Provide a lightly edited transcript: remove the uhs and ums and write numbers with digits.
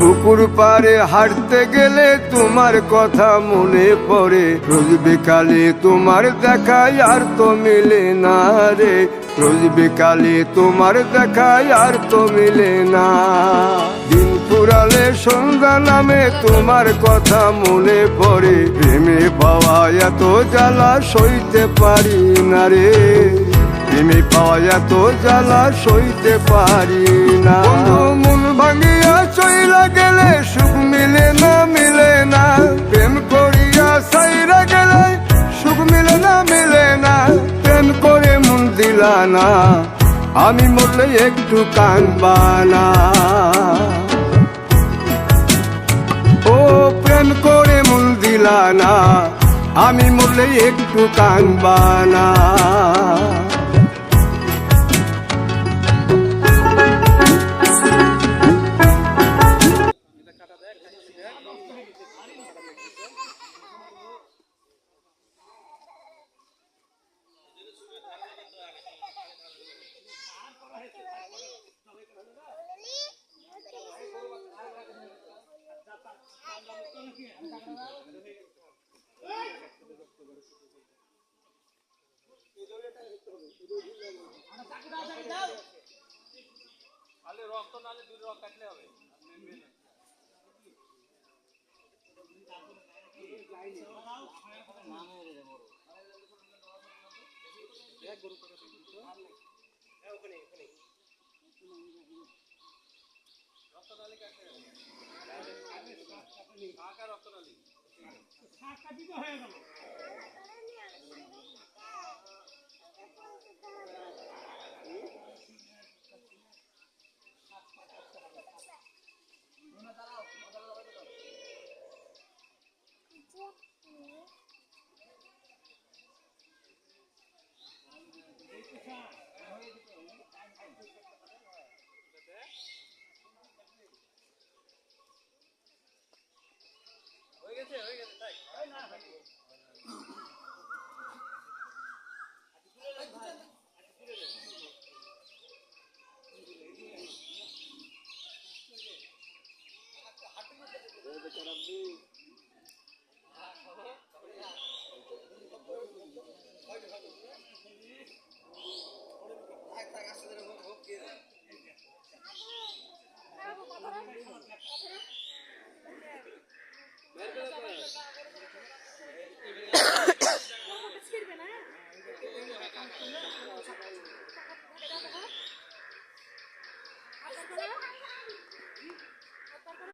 পুকুর পাড়ে হাঁটতে গেলে তোমার কথা মনে পড়ে, রোজ বিকালে তোমার দেখায় আর তো মিলে না রে, রোজ বিকালে তোমার দেখায় আর তো মিলে না। দিন ফুরালে সন্ধ্যা নামে তোমার কথা মনে পড়ে, প্রেমে পাওয়া এত জ্বালা সইতে পারি না রে, প্রেমে পাওয়া এত জ্বালা সইতে পারি না। মন ভাঙিয়া চইলা গেলে সুখ মিলে না, মিলে না, প্রেম করিয়া সাইরা গেলে সুখ মিলে না, মিলে না, প্রেম করে মন দিলা না, আমি মরলে একটু কাঁদবা না। ও প্রেম করে মন দিলা না, আমি মরলে একটু কাঁদবা না। রক্ত নালে দুই রক্ত কাটলে হবে। রক্তনালী কাটতে হবে, কাকা রক্তনালী কাটি তো হয়ে গেল। হয়ে গেছে, হয়ে গেছে তাই না ভাই।